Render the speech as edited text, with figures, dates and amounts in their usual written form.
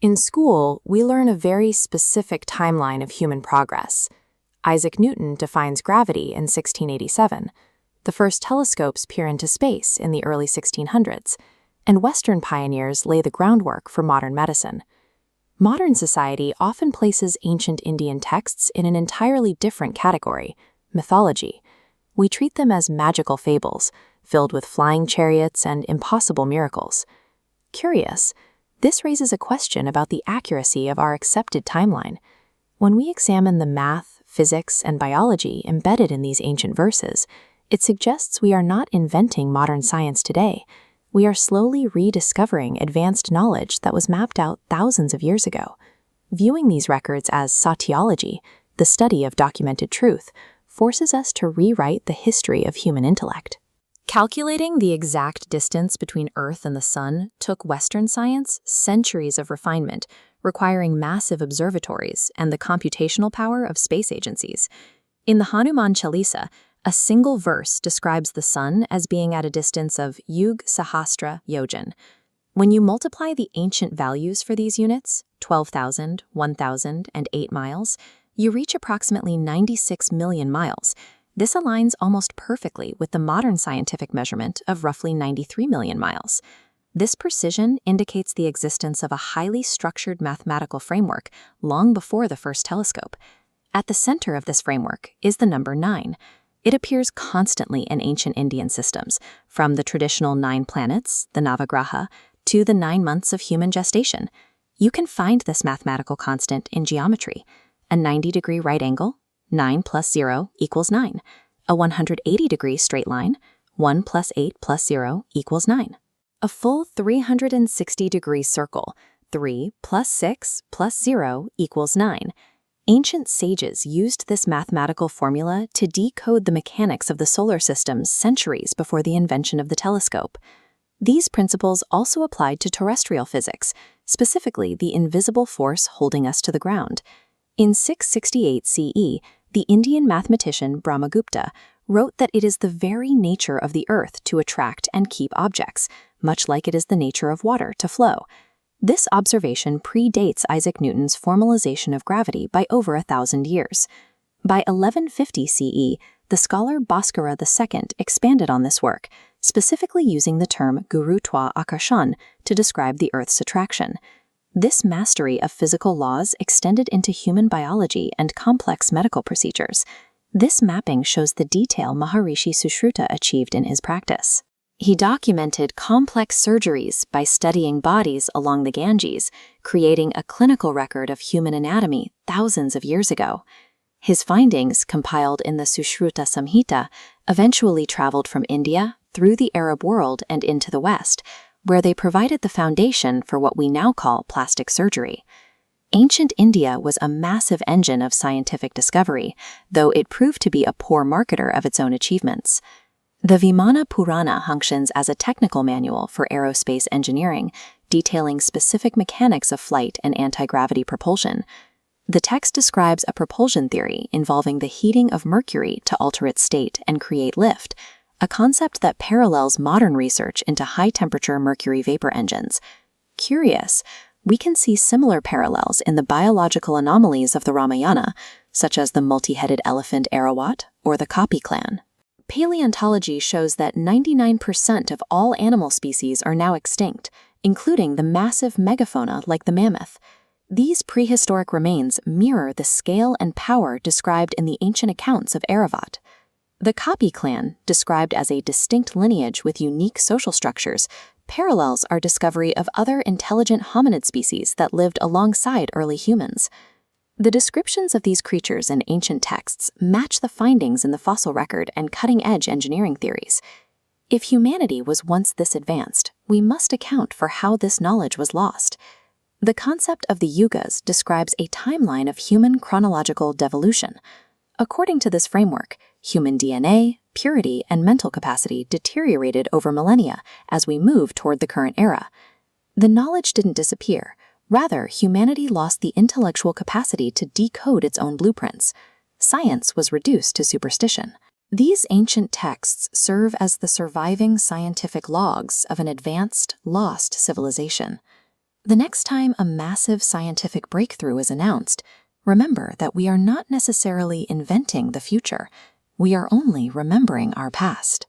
In school, we learn a very specific timeline of human progress. Isaac Newton defines gravity in 1687. The first telescopes peer into space in the early 1600s, and Western pioneers lay the groundwork for modern medicine. Modern society often places ancient Indian texts in an entirely different category, mythology. We treat them as magical fables, filled with flying chariots and impossible miracles. Curious, this raises a question about the accuracy of our accepted timeline. When we examine the math, physics, and biology embedded in these ancient verses, it suggests we are not inventing modern science today. We are slowly rediscovering advanced knowledge that was mapped out thousands of years ago. Viewing these records as satyology, the study of documented truth, forces us to rewrite the history of human intellect. Calculating the exact distance between Earth and the Sun took Western science centuries of refinement, requiring massive observatories and the computational power of space agencies. In the Hanuman Chalisa, a single verse describes the Sun as being at a distance of Yug Sahasra Yojan. When you multiply the ancient values for these units, 12,000, 1,000, and 8 miles, you reach approximately 96 million miles. This aligns almost perfectly with the modern scientific measurement of roughly 93 million miles. This precision indicates the existence of a highly structured mathematical framework long before the first telescope. At the center of this framework is the number 9. It appears constantly in ancient Indian systems, from the traditional 9 planets, the Navagraha, to the 9 months of human gestation. You can find this mathematical constant in geometry. A 90-degree right angle, 9 plus 0 equals 9. A 180-degree straight line, 1 plus 8 plus 0 equals 9. A full 360-degree circle, 3 plus 6 plus 0 equals 9. Ancient sages used this mathematical formula to decode the mechanics of the solar system centuries before the invention of the telescope. These principles also applied to terrestrial physics, specifically the invisible force holding us to the ground. In 668 CE, the Indian mathematician Brahmagupta wrote that it is the very nature of the earth to attract and keep objects, much like it is the nature of water to flow. This observation predates Isaac Newton's formalization of gravity by over 1,000 years. By 1150 CE, the scholar Bhaskara II expanded on this work, specifically using the term Gurutva Akarshan to describe the Earth's attraction. This mastery of physical laws extended into human biology and complex medical procedures. This mapping shows the detail Maharishi Sushruta achieved in his practice. He documented complex surgeries by studying bodies along the Ganges, creating a clinical record of human anatomy thousands of years ago. His findings, compiled in the Sushruta Samhita, eventually traveled from India through the Arab world and into the West, where they provided the foundation for what we now call plastic surgery. Ancient India was a massive engine of scientific discovery, though it proved to be a poor marketer of its own achievements. The Vimana Purana functions as a technical manual for aerospace engineering, detailing specific mechanics of flight and anti-gravity propulsion. The text describes a propulsion theory involving the heating of mercury to alter its state and create lift, a concept that parallels modern research into high-temperature mercury vapor engines. Curious, we can see similar parallels in the biological anomalies of the Ramayana, such as the multi-headed elephant Airawat or the Kapi clan. Paleontology shows that 99% of all animal species are now extinct, including the massive megafauna like the mammoth. These prehistoric remains mirror the scale and power described in the ancient accounts of Airawat. The Kapi clan, described as a distinct lineage with unique social structures, parallels our discovery of other intelligent hominid species that lived alongside early humans. The descriptions of these creatures in ancient texts match the findings in the fossil record and cutting-edge engineering theories. If humanity was once this advanced, we must account for how this knowledge was lost. The concept of the yugas describes a timeline of human chronological devolution. According to this framework, human DNA, purity, and mental capacity deteriorated over millennia as we move toward the current era. The knowledge didn't disappear. Rather, humanity lost the intellectual capacity to decode its own blueprints. Science was reduced to superstition. These ancient texts serve as the surviving scientific logs of an advanced, lost civilization. The next time a massive scientific breakthrough is announced, remember that we are not necessarily inventing the future. We are only remembering our past.